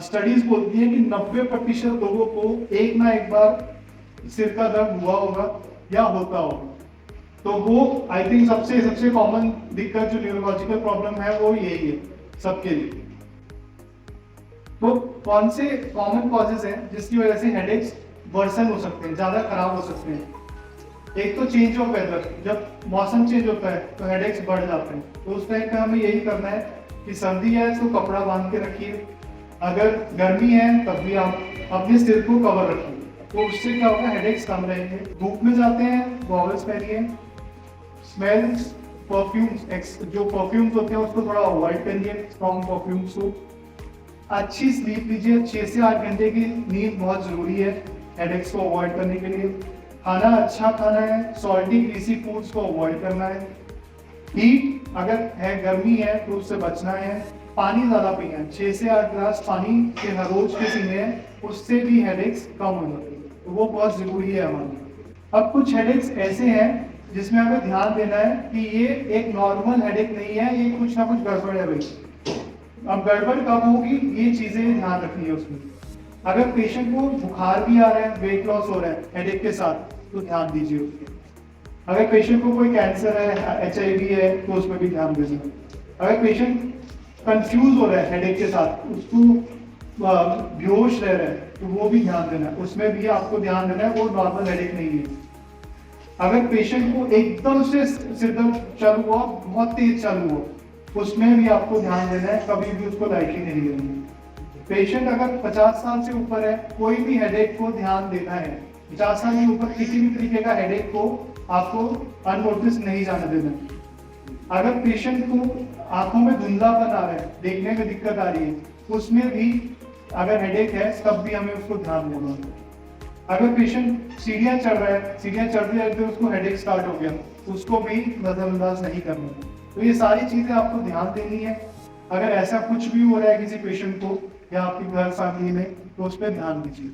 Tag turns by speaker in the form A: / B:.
A: Studies बोलती है कि 90% लोगों को एक ना एक बार सिर का दर्द हुआ होगा या होता होगा। तो वो आई थिंक सबसे सबसे कॉमन दिक्कत जो न्यूरोलॉजिकल प्रॉब्लम है वो यही है सबके लिए। तो कौन से कॉमन कॉजेज हैं जिसकी वजह से हेडेक्स वर्सन हो सकते हैं, ज्यादा खराब हो सकते हैं। एक तो चेंज ऑफ वेदर, जब मौसम चेंज होता है तो हेडेक्स बढ़ जाते हैं। तो उस टाइम पे हमें यही करना है कि सर्दी है तो कपड़ा बांध के रखिए, अगर गर्मी है तब भी आप अपने सिर को कवर रखिए, तो उससे क्या होगा, हेडेक्स कम रहेंगे। धूप में जाते हैं गॉगल्स पहनिए। स्मेल्स, परफ्यूम्स, जो परफ्यूम्स होते हैं उसको थोड़ा अवॉइड करिए, स्ट्रॉन्ग परफ्यूम्स को। अच्छी स्लीप लीजिए, 6 से 8 घंटे की नींद बहुत जरूरी है हेडेक्स को अवॉइड करने के लिए। खाना अच्छा खाना है, सॉल्टी ग्रीसी फूड्स को अवॉइड करना है। हीट अगर है, गर्मी है तो उससे बचना है। पानी ज्यादा पीना है, 6 से 8 ग्लास पानी के हर रोज के पीने हैं, उससे भी हेडेक्स कम हो जाती है, तो वो बहुत जरूरी है हमारे। अब कुछ हेडेक्स ऐसे हैं जिसमें हमें ध्यान देना है कि ये एक नॉर्मल हेडेक नहीं है, ये कुछ ना कुछ गड़बड़ है भाई। अब गड़बड़ कब होगी, ये चीजें ध्यान रखनी है उसमें। अगर पेशेंट को बुखार भी आ रहा है, वेट लॉस हो रहा है हेडेक के साथ, तो ध्यान दीजिए उसके। अगर पेशेंट को कोई कैंसर है, HIV है, तो उसमें भी ध्यान दीजिए। अगर पेशेंट कंफ्यूज हो रहा है हेडेक के साथ, उसको बेहोश रह रहा है, तो वो भी ध्यान देना है, उसमें भी आपको ध्यान देना है, वो नॉर्मल हेडेक नहीं है। अगर पेशेंट को एकदम से सिर दर्द चालू हुआ, बहुत तेज चालू हुआ, उसमें भी आपको ध्यान देना है, कभी भी उसको लाइटली नहीं लेना। पेशेंट अगर 50 साल से ऊपर है, कोई भी हेडेक को ध्यान देना है। 50 साल के ऊपर किसी भी तरीके का हेडेक को आपको अननोटिस नहीं जाने देना। अगर पेशेंट को आंखों में धुंधलापन आ रहा है, देखने में दिक्कत आ रही है, उसमें भी अगर हेडेक है तब भी हमें उसको ध्यान देना है। अगर पेशेंट सीढ़ियां चढ़ रहा है, सीढ़ियां चढ़ते चढ़ते उसको हेडेक स्टार्ट हो गया, उसको भी नजरअंदाज नहीं करना। तो ये सारी चीजें आपको ध्यान देनी है। अगर ऐसा कुछ भी हो रहा है किसी पेशेंट को या आपके घर फैमिली में, तो उस पर ध्यान दीजिए।